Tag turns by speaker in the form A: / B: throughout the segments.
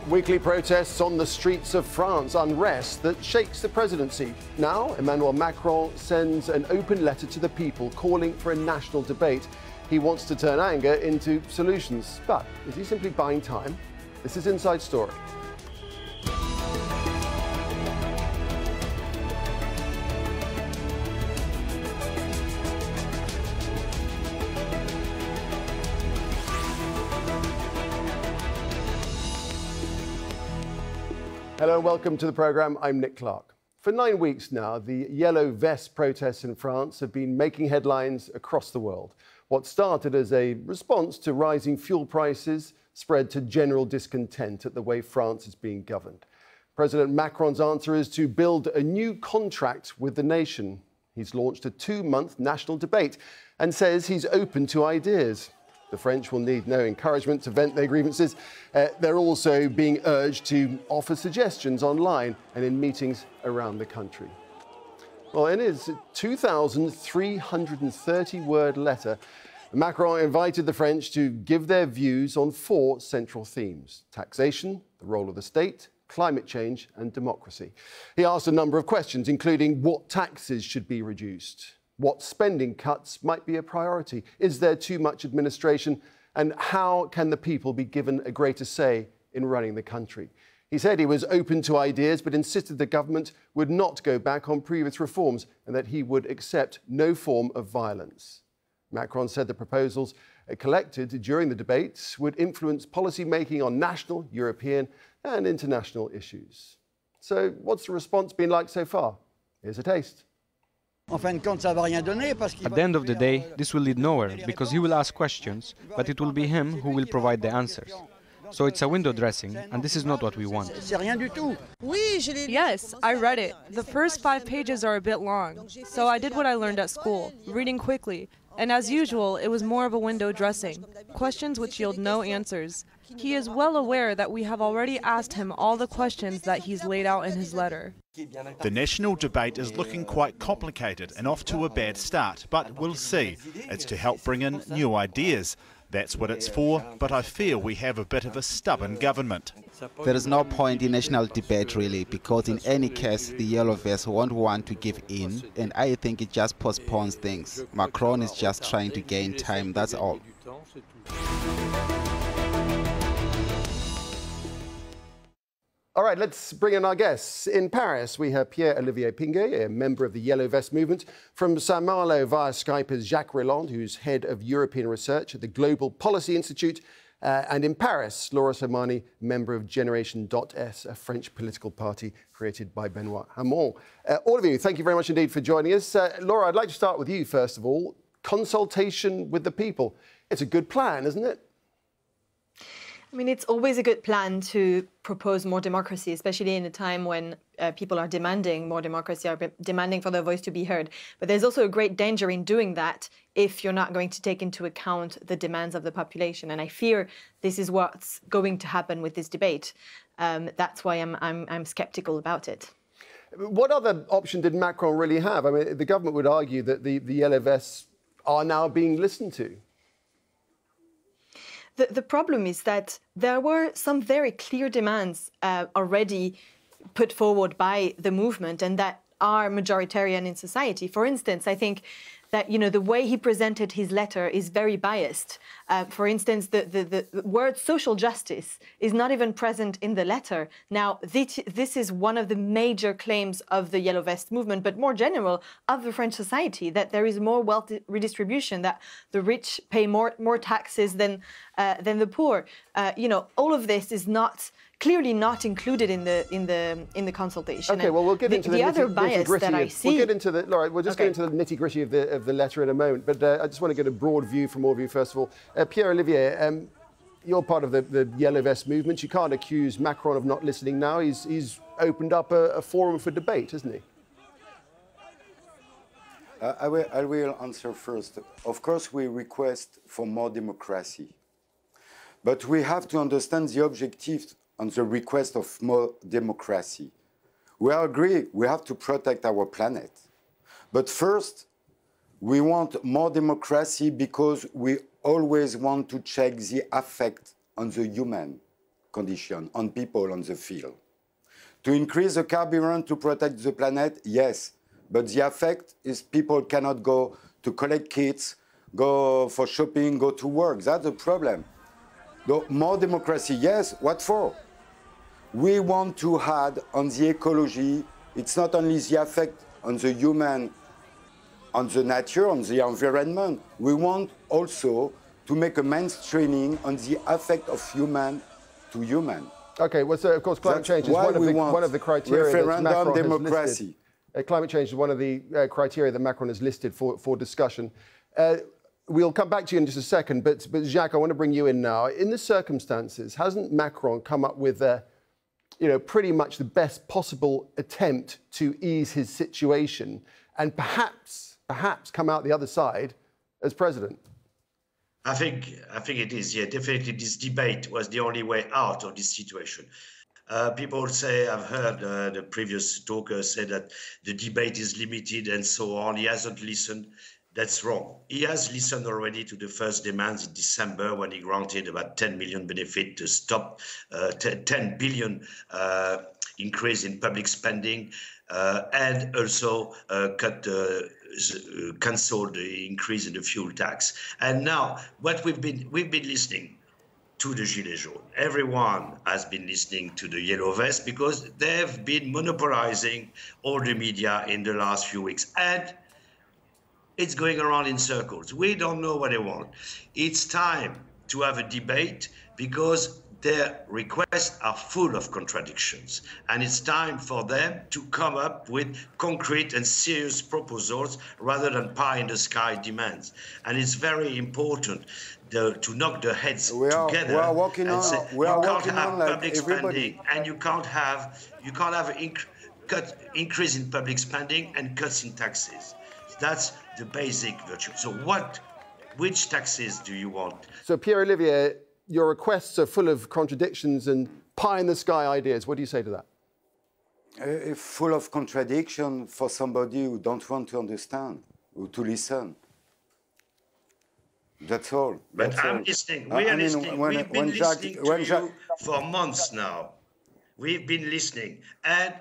A: Weekly protests on the streets of France, unrest that shakes the presidency. Now, Emmanuel Macron sends an open letter to the people calling for a national debate. He wants to turn anger into solutions. But is he simply buying time? This is Inside Story. Hello and welcome to the programme. I'm Nick Clark. For 9 weeks now, the Yellow Vest protests in France have been making headlines across the world. What started as a response to rising fuel prices spread to general discontent at the way France is being governed. President Macron's answer is to build a new contract with the nation. He's launched a 2-month national debate and says he's open to ideas. The French will need no encouragement to vent their grievances. They're also being urged to offer suggestions online and in meetings around the country. Well, in his 2,330-word letter, Macron invited the French to give their views on 4 central themes: taxation, the role of the state, climate change and democracy. He asked a number of questions, including what taxes should be reduced, what spending cuts might be a priority, is there too much administration, and how can the people be given a greater say in running the country. He said he was open to ideas, but insisted the government would not go back on previous reforms and that he would accept no form of violence. Macron said the proposals collected during the debates would influence policy making on national, European and international issues. So what's the response been like so far? Here's a taste.
B: At the end of the day, this will lead nowhere, because he will ask questions, but it will be him who will provide the answers. So it's a window dressing, and this is not what we want.
C: Yes, I read it. The first 5 pages are a bit long, so I did what I learned at school, reading quickly. And as usual, it was more of a window dressing, questions which yield no answers. He is well aware that we have already asked him all the questions that he's laid out in his letter.
D: The national debate is looking quite complicated and off to a bad start, but we'll see. It's to help bring in new ideas. That's what it's for, but I fear we have a bit of a stubborn government.
E: There is no point in national debate really, because in any case the Yellow Vests won't want to give in, and I think it just postpones things. Macron is just trying to gain time, that's all.
A: All right, let's bring in our guests. In Paris, we have Pierre Olivier Pinquet, a member of the Yellow Vest movement. From Saint-Malo via Skype is Jacques Reland, who's head of European research at the Global Policy Institute. And in Paris, Laura Slimani, member of Generation.S, a French political party created by Benoît Hamon. All of you, thank you very much indeed for joining us. Laura, I'd like to start with you, first of all. Consultation with the people. It's a good plan, isn't it?
F: I mean, it's always a good plan to propose more democracy, especially in a time when people are demanding more democracy, are demanding for their voice to be heard. But there's also a great danger in doing that if you're not going to take into account the demands of the population. And I fear this is what's going to happen with this debate. That's why I'm sceptical about it.
A: What other option did Macron really have? I mean, the government would argue that the Yellow Vests are now being listened to.
F: The problem is that there were some very clear demands already put forward by the movement and that are majoritarian in society. For instance, I think that, you know, the way he presented his letter is very biased. For instance, the word social justice is not even present in the letter. Now, this is one of the major claims of the Yellow Vest movement, but more general of the French society, that there is more wealth redistribution, that the rich pay more taxes than the poor. You know, all of this is clearly not included in the consultation.
A: Okay, well, we'll get into
F: the other bias that I see.
A: We'll get into the, Laura, we'll just get into the nitty-gritty of the letter in a moment. But I just want to get a broad view from all of you, first of all. Pierre Olivier, you're part of the Yellow Vest movement. You can't accuse Macron of not listening now. He's opened up a forum for debate, hasn't he?
G: I will answer first. Of course, we request for more democracy. But we have to understand the objective on the request of more democracy. We agree we have to protect our planet. But first, we want more democracy because we always want to check the effect on the human. condition on people on the field. To increase the carburant to protect the planet, yes, but the effect is people cannot go to collect kits, go for shopping, go to work. That's the problem. More democracy, yes, what for? We want to add on the ecology. It's not only the effect on the human, on the nature, on the environment. We want also to make a mainstreaming on the effect of human to human.
A: Okay, well, so of course climate change is one of the criteria that Macron has listed. Climate change is one of the criteria that Macron has listed for discussion. We'll come back to you in just a second, but Jacques, I want to bring you in now. In the circumstances, hasn't Macron come up with pretty much the best possible attempt to ease his situation and perhaps come out the other side as president?
H: I think it is, yeah, definitely this debate was the only way out of this situation. People say, I've heard the previous talker say that the debate is limited and so on. He hasn't listened. That's wrong. He has listened already to the first demands in December when he granted about 10 million benefit to stop 10 billion increase in public spending and also cancelled the increase in the fuel tax. And now what we've been listening to the Gilets jaunes. Everyone has been listening to the Yellow Vest because they've been monopolizing all the media in the last few weeks. And it's going around in circles. We don't know what they want. It's time to have a debate because their requests are full of contradictions. And it's time for them to come up with concrete and serious proposals rather than pie-in-the-sky demands. And it's very important to knock their heads together.
G: We are working on. We are working on like
H: public spending, and you can't have increase in public spending and cuts in taxes. That's the basic virtue. So which taxes do you want?
A: So Pierre Olivier, your requests are full of contradictions and pie-in-the-sky ideas. What do you say to that?
G: Full of contradiction for somebody who don't want to understand, or to listen. That's all.
H: But I'm listening. We are listening. We've been listening to you for months now. We've been listening. And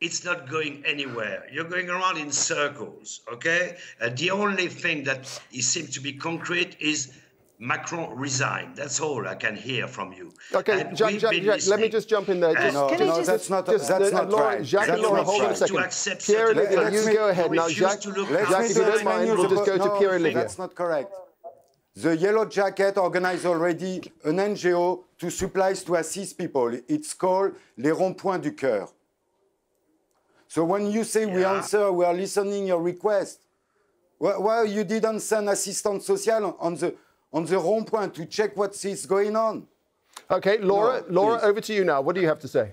H: it's not going anywhere. You're going around in circles, okay? The only thing that seems to be concrete is Macron resigned. That's all I can hear from you.
A: Okay, Jacques, let me just jump in there.
G: That's not right.
A: Jacques and Laura, hold on a second. Pierre Olivier, you go ahead. Now, Jacques, if you don't mind, we'll just go to Pierre Olivier.
G: That's not correct. The Yellow Jacket organized already an NGO to supplies to assist people. It's called Les Ronds-Points du Cœur. So when you say we answer, we are listening your request. Why you didn't send assistance social on the rond-point to check what is going on?
A: Okay, Laura, over to you now. What do you have to say?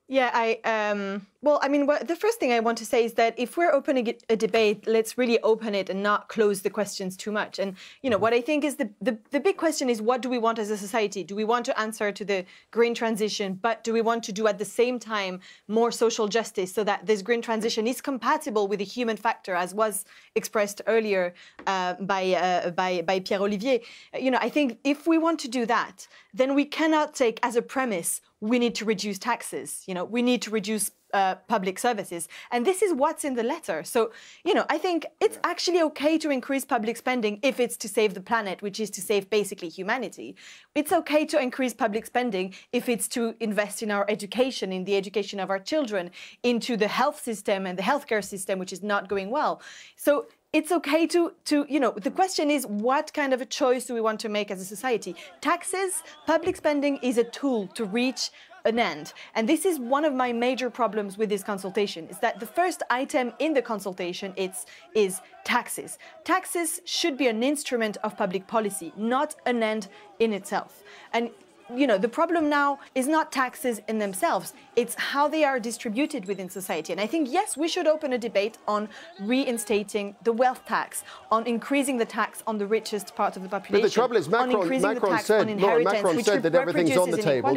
F: Yeah, well, I mean, the first thing I want to say is that if we're opening a debate, let's really open it and not close the questions too much. And, what I think is the big question is, what do we want as a society? Do we want to answer to the green transition, but do we want to do at the same time more social justice so that this green transition is compatible with the human factor, as was expressed earlier by Pierre Olivier? I think if we want to do that, then we cannot take as a premise, we need to reduce taxes, we need to reduce public services. And this is what's in the letter. So, I think it's actually okay to increase public spending if it's to save the planet, which is to save basically humanity. It's okay to increase public spending if it's to invest in our education, in the education of our children, into the health system and the healthcare system, which is not going well. So it's okay to the question is, what kind of a choice do we want to make as a society? Taxes, public spending is a tool to reach an end. And this is one of my major problems with this consultation, is that the first item in the consultation is taxes. Taxes should be an instrument of public policy, not an end in itself. And the problem now is not taxes in themselves, it's how they are distributed within society. And I think, yes, we should open a debate on reinstating the wealth tax, on increasing the tax on the richest part of the population.
A: But the trouble is, Macron said that everything's on the table.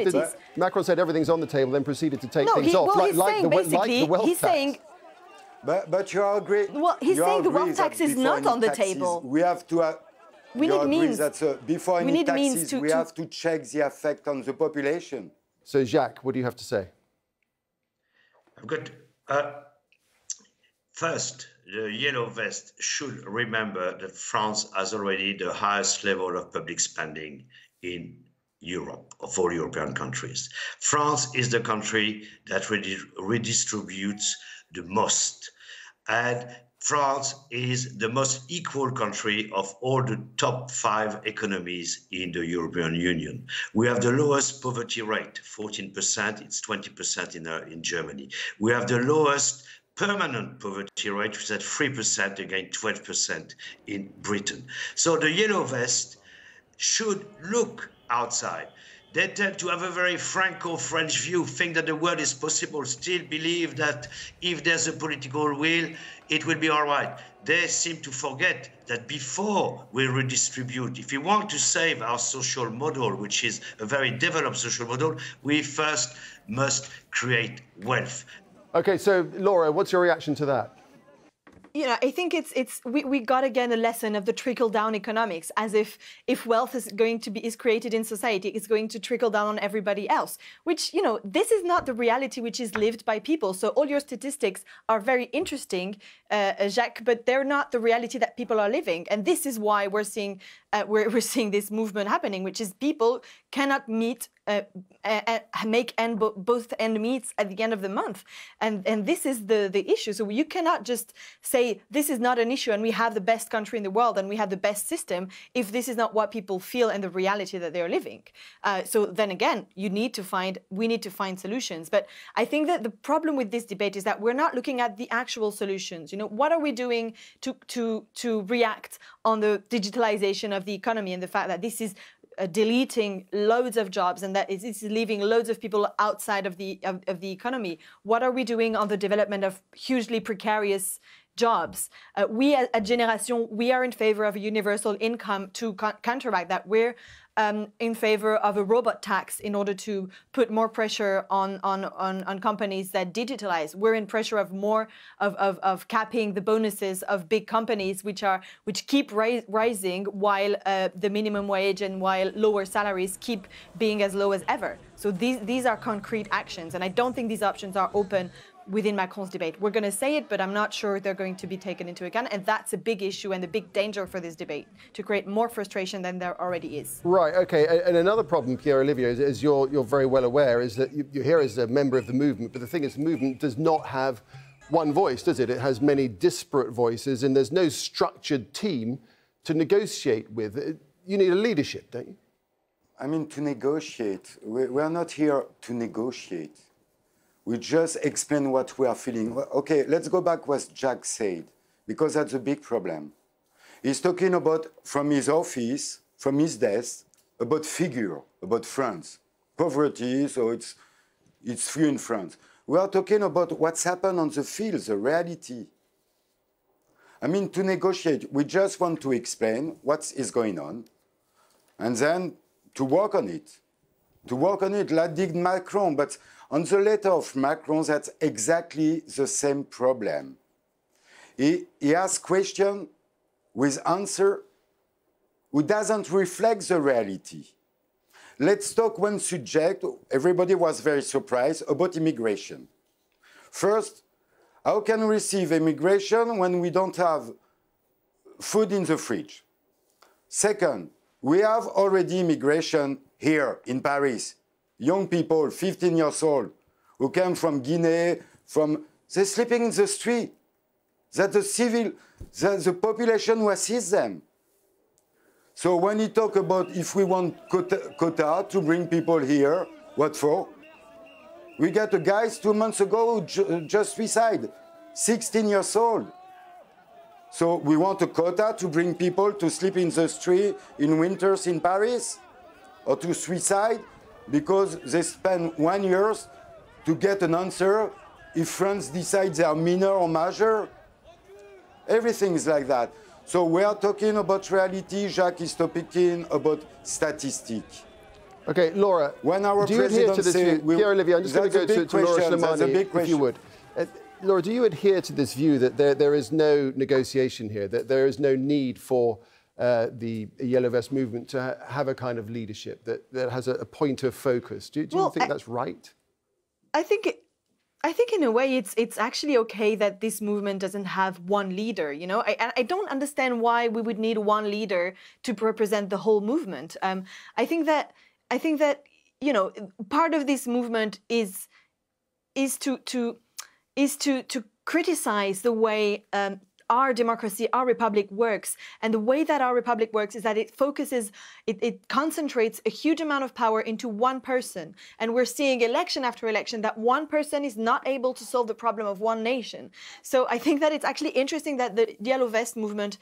A: Macron said everything's on the table, then proceeded to take things off, like the wealth tax.
G: But you agree.
F: Well, he's saying the wealth tax is not on the table.
G: We have to
F: we need means.
G: That before any taxes, we have to check the effect on the population.
A: So, Jacques, what do you have to say?
H: I've got first, the Yellow Vest should remember that France has already the highest level of public spending in Europe, of all European countries. France is the country that redistributes the most. And France is the most equal country of all the top 5 economies in the European Union. We have the lowest poverty rate, 14%, it's 20% in Germany. We have the lowest permanent poverty rate, which is at 3% against 12% in Britain. So the Yellow Vest should look outside. They tend to have a very Franco-French view, think that the world is possible, still believe that if there's a political will, it will be all right. They seem to forget that before we redistribute, if we want to save our social model, which is a very developed social model, we first must create wealth.
A: Okay, so Laura, what's your reaction to that?
F: You know, I think we got again a lesson of the trickle-down economics, as if wealth is created in society, it's going to trickle down on everybody else, which, you know, this is not the reality which is lived by people. So all your statistics are very interesting, Jacques, but they're not the reality that people are living. And this is why we're seeing this movement happening, which is people cannot meet make both end meets at the end of the month, and this is the issue. So you cannot just say this is not an issue and we have the best country in the world and we have the best system if this is not what people feel and the reality that they're living. So then again, we need to find solutions. But I think that the problem with this debate is that we're not looking at the actual solutions. You know, what are we doing to react on the digitalization of the economy and the fact that this is deleting loads of jobs and that this is leaving loads of people outside of the economy? What are we doing on the development of hugely precarious jobs? We at Generation, we are in favor of a universal income to counteract that. We're in favor of a robot tax in order to put more pressure on companies that digitalize. We're in pressure of more of capping the bonuses of big companies which keep rising while the minimum wage and while lower salaries keep being as low as ever. So these are concrete actions, and I don't think these options are open within Macron's debate. We're going to say it, but I'm not sure they're going to be taken into account. And that's a big issue and a big danger for this debate, to create more frustration than there already is.
A: Right, OK. And another problem, Pierre Olivier, as you're very well aware, is that you're here as a member of the movement. But the thing is, the movement does not have one voice, does it? It has many disparate voices, and there's no structured team to negotiate with. You need a leadership, don't you?
G: I mean, to negotiate. We are not here to negotiate. We just explain what we are feeling. OK, let's go back to what Jacques said, because that's a big problem. He's talking about, from his office, from his desk, about figure, about France. Poverty, so it's few in France. We are talking about what's happened on the field, the reality. I mean, to negotiate, we just want to explain what is going on, and then to work on it. To work on it, like did Macron, but on the letter of Macron, that's exactly the same problem. He asks question with answer who doesn't reflect the reality. Let's talk one subject. Everybody was very surprised about immigration. First, how can we receive immigration when we don't have food in the fridge? Second, we have already immigration here in Paris. Young people, 15 years old, who came from Guinea, they're sleeping in the street. That the population who assists them. So when you talk about if we want quota to bring people here, what for? We got a guy 2 months ago who just suicided, 16 years old. So we want a quota to bring people to sleep in the street in winters in Paris, or to suicide because they spend 1 year to get an answer if France decides they are minor or major. Everything is like that. So we are talking about reality. Jacques is talking about statistics.
A: OK, Laura,
G: when our
A: do you adhere to this view? Pierre Olivier, I'm just going to go to Laura Slimani, if you would. Laura, do you adhere to this view that there is no negotiation here, that there is no need for the Yellow Vest movement to have a kind of leadership that has a point of focus. Do you think that's right?
F: I think in a way it's actually okay that this movement doesn't have one leader. You know, I don't understand why we would need one leader to represent the whole movement. I think that you know, part of this movement is to criticize the way our democracy, our republic works. And the way that our republic works is that it focuses, it concentrates a huge amount of power into one person. And we're seeing election after election that one person is not able to solve the problem of one nation. So I think that it's actually interesting that the Yellow Vest movement,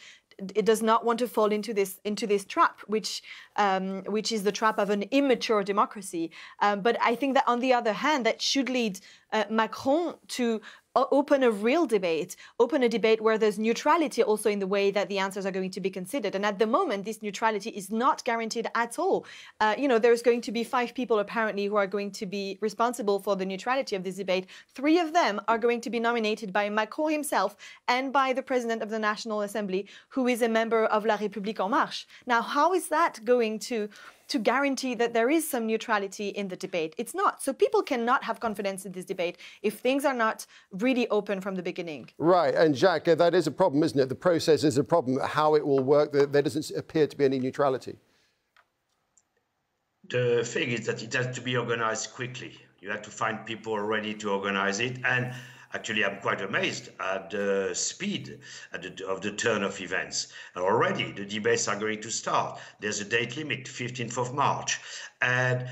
F: it does not want to fall into this trap, which is the trap of an immature democracy. But I think that on the other hand, that should lead Macron to open a real debate, open a debate where there's neutrality also in the way that the answers are going to be considered. And at the moment, this neutrality is not guaranteed at all. You know, there's going to be 5 people apparently who are going to be responsible for the neutrality of this debate. 3 of them are going to be nominated by Macron himself and by the President of the National Assembly, who is a member of La République En Marche. Now, how is that going to guarantee that there is some neutrality in the debate? It's not. So people cannot have confidence in this debate if things are not really open from the beginning.
A: Right. And Jacques, that is a problem, isn't it? The process is a problem. How it will work, there doesn't appear to be any neutrality.
H: The thing is that it has to be organized quickly. You have to find people ready to organize it. And actually, I'm quite amazed at the speed of the turn of events. And already the debates are going to start. There's a date limit, 15th of March. And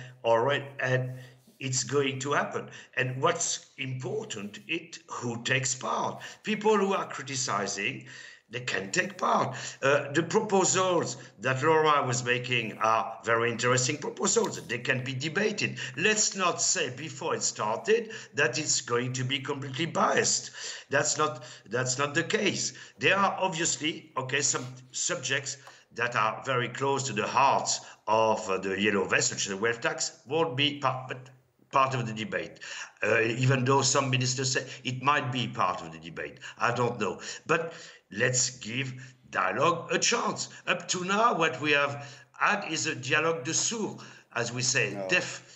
H: it's going to happen. And what's important is who takes part. People who are criticizing, they can take part. The proposals that Laura was making are very interesting proposals. They can be debated. Let's not say before it started that it's going to be completely biased. That's not the case. There are obviously, some subjects that are very close to the hearts of the Yellow Vest, such as the wealth tax, won't be part of the debate, even though some ministers say it might be part of the debate. I don't know. But let's give dialogue a chance. Up to now, what we have had is a dialogue de sourds, as we say, deaf,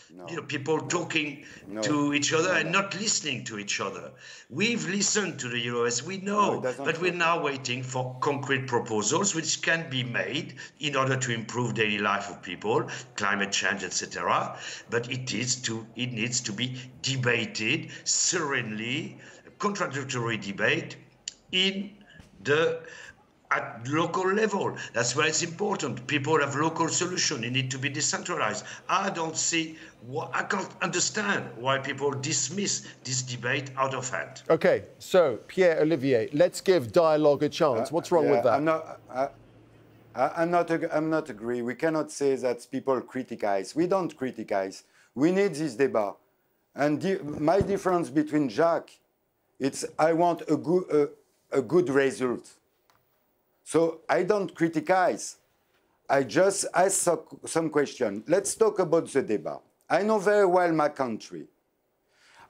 H: people talking to each other and not listening to each other. We've listened to the Yellow Vest, we know, but we're now waiting for concrete proposals which can be made in order to improve daily life of people, climate change, etc. But it needs to be debated serenely, a contradictory debate at local level. That's why it's important. People have local solutions. It need to be decentralized. I can't understand why people dismiss this debate out of hand.
A: Okay, so Pierre Olivier, let's give dialogue a chance. What's wrong with that?
G: I'm not agree. We cannot say that people criticize. We don't criticize. We need this debate. And my difference between Jacques, it's I want a good result. So I don't criticize. I just ask some questions. Let's talk about the debate. I know very well my country.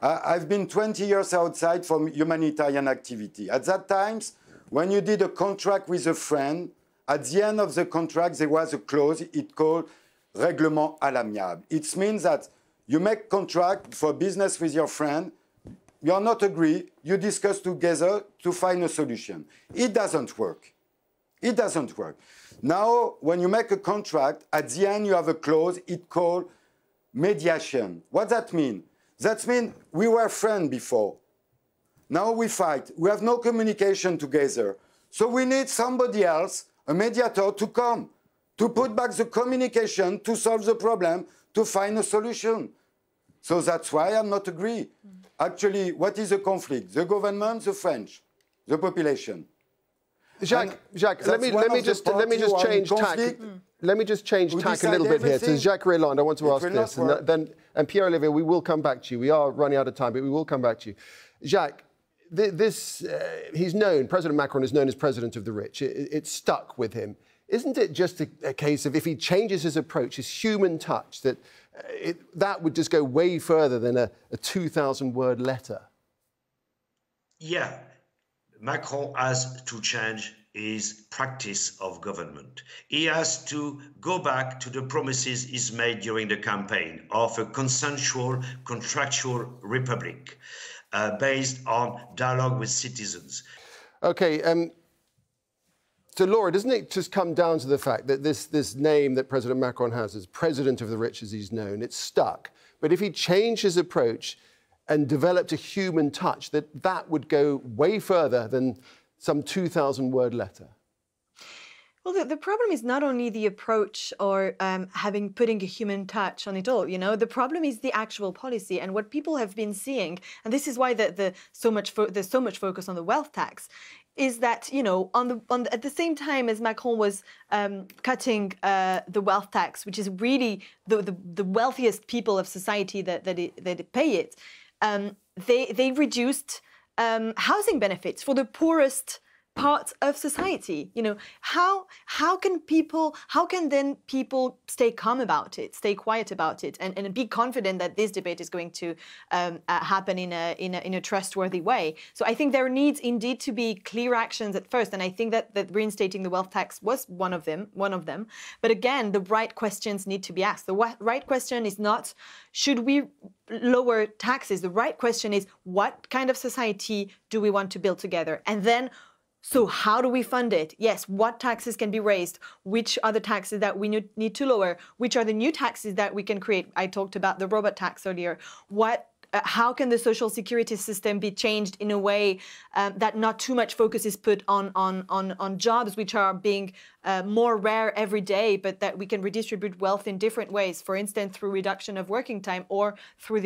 G: I've been 20 years outside from humanitarian activity. At that time, when you did a contract with a friend, at the end of the contract, there was a clause, it called règlement à l'amiable. It means that you make contract for business with your friend, you are not agree, you discuss together to find a solution. It doesn't work. It doesn't work. Now, when you make a contract, at the end you have a clause, it called mediation. What does that mean? That means we were friends before. Now we fight. We have no communication together. So we need somebody else, a mediator, to come, to put back the communication, to solve the problem, to find a solution. So that's why I'm not agree. Actually, what is the conflict? The government, the French, the population.
A: Jacques, let me just change tack. Let me just change tack a little bit here. So Jacques Reland, I want to ask this, and Pierre Olivier, we will come back to you. We are running out of time, but we will come back to you. Jacques, he's known. President Macron is known as president of the rich. It's stuck with him. Isn't it just a case of if he changes his approach, his human touch, that would just go way further than a 2,000-word letter?
H: Yeah. Macron has to change his practice of government. He has to go back to the promises he's made during the campaign of a consensual, contractual republic based on dialogue with citizens.
A: Okay, so Laura, doesn't it just come down to the fact that this name that President Macron has as President of the Rich, as he's known, it's stuck. But if he changed his approach and developed a human touch, that would go way further than some 2,000-word letter.
F: Well, the problem is not only the approach or putting a human touch on it all. You know, the problem is the actual policy and what people have been seeing, and this is why there's so much focus on the wealth tax. Is that, you know, at the same time as Macron was cutting the wealth tax, which is really the wealthiest people of society that pay it, they reduced housing benefits for the poorest parts of society. You know, how can then people stay calm about it, stay quiet about it, and be confident that this debate is going to happen in a trustworthy way? So I think there needs indeed to be clear actions at first, and I think that reinstating the wealth tax was one of them. But again, the right questions need to be asked. The right question is not, should we lower taxes? The right question is, what kind of society do we want to build together? And then, so how do we fund it? Yes, what taxes can be raised? Which are the taxes that we need to lower? Which are the new taxes that we can create? I talked about the robot tax earlier. How can the social security system be changed in a way that not too much focus is put on jobs which are being more rare every day, but that we can redistribute wealth in different ways, for instance, through reduction of working time or through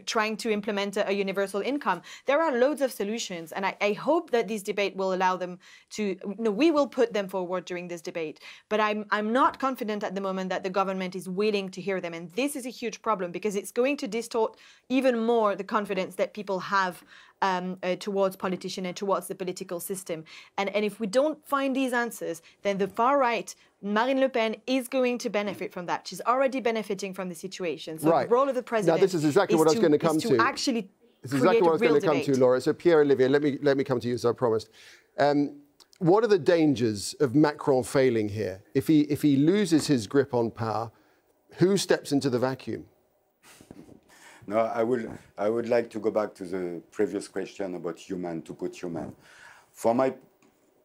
F: trying to implement a universal income. There are loads of solutions, and I hope that this debate will allow them to, we will put them forward during this debate, but I'm not confident at the moment that the government is willing to hear them. And this is a huge problem because it's going to distort even more the confidence that people have towards politicians and towards the political system. And if we don't find these answers, then the far right, Marine Le Pen, is going to benefit from that. She's already benefiting from the situation. So the role of the president
A: now, this is exactly what I was going to come to.
F: Actually
A: this is exactly what I was going to come to, Laura. So Pierre Olivier, let me come to you as I promised. What are the dangers of Macron failing here? If he loses his grip on power, who steps into the vacuum?
G: No, I would like to go back to the previous question about human, to put human.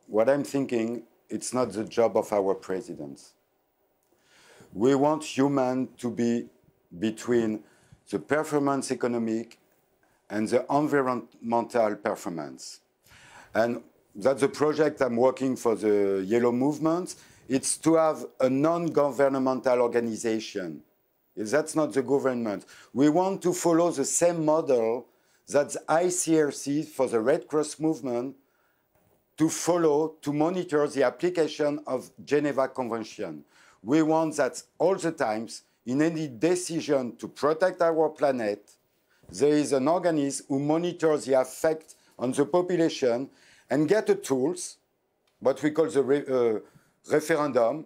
G: What I'm thinking, it's not the job of our presidents. We want human to be between the performance economic and the environmental performance. And that's the project I'm working for the Yellow Movement. It's to have a non-governmental organization. That's not the government. We want to follow the same model that ICRC for the Red Cross movement to monitor the application of Geneva Convention. We want that all the times, in any decision to protect our planet, there is an organism who monitors the effect on the population and get the tools, what we call the referendum,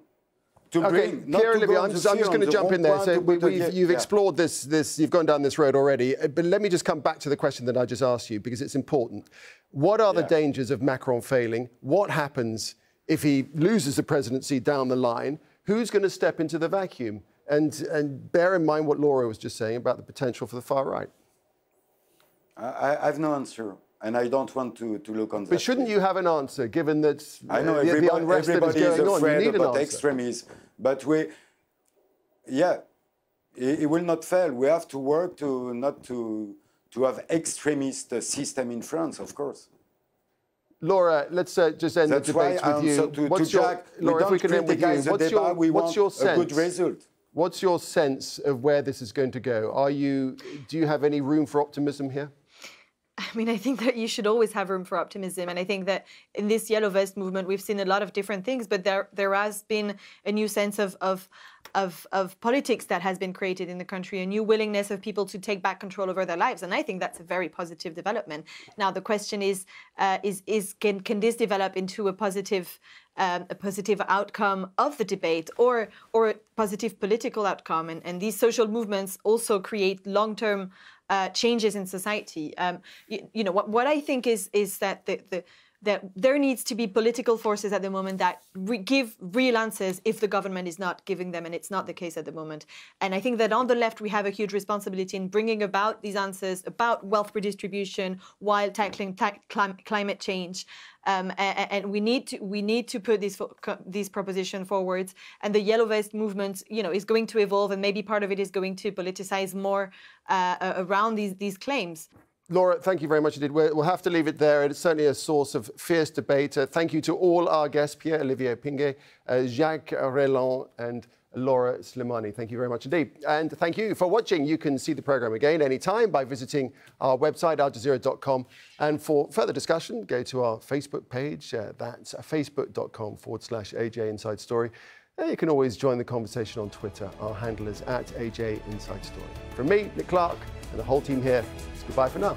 A: Pierre Olivier, I'm just going to jump in there. So you've explored this, you've gone down this road already. But let me just come back to the question that I just asked you, because it's important. What are the dangers of Macron failing? What happens if he loses the presidency down the line? Who's going to step into the vacuum? And bear in mind what Laura was just saying about the potential for the far right.
G: I have no answer. And I don't want to look on that.
A: But shouldn't you have an answer, given that
G: I know
A: the unrest that is going on? You need
G: about
A: an
G: extremism. But it will not fail. We have to work to have extremist system in France, of course.
A: Laura, let's just end the debate with you.
G: What's Jacques,
A: Laura, if we can end with you, what's your sense?
G: A good result.
A: What's your sense of where this is going to go? Do you have any room for optimism here?
F: I mean, I think that you should always have room for optimism. And I think that in this Yellow Vest movement, we've seen a lot of different things, but there has been a new sense of politics that has been created in the country, a new willingness of people to take back control over their lives. And I think that's a very positive development. Now, the question is can this develop into a positive outcome of the debate or a positive political outcome? And these social movements also create long-term changes in society. What I think is that that there needs to be political forces at the moment that give real answers if the government is not giving them, and it's not the case at the moment. And I think that on the left, we have a huge responsibility in bringing about these answers about wealth redistribution while tackling climate change. And we need to put these propositions forward. And the Yellow Vest movement, is going to evolve, and maybe part of it is going to politicize more around these claims.
A: Laura, thank you very much indeed. We'll have to leave it there. It's certainly a source of fierce debate. Thank you to all our guests, Pierre Olivier Pinquet, Jacques, Reland, and Laura Slimani. Thank you very much indeed. And thank you for watching. You can see the programme again anytime by visiting our website, aljazeera.com. And for further discussion, go to our Facebook page. That's facebook.com/AJ Inside Story. And you can always join the conversation on Twitter. Our handle is @AJ Inside Story. From me, Nick Clark, and the whole team here, it's goodbye for now.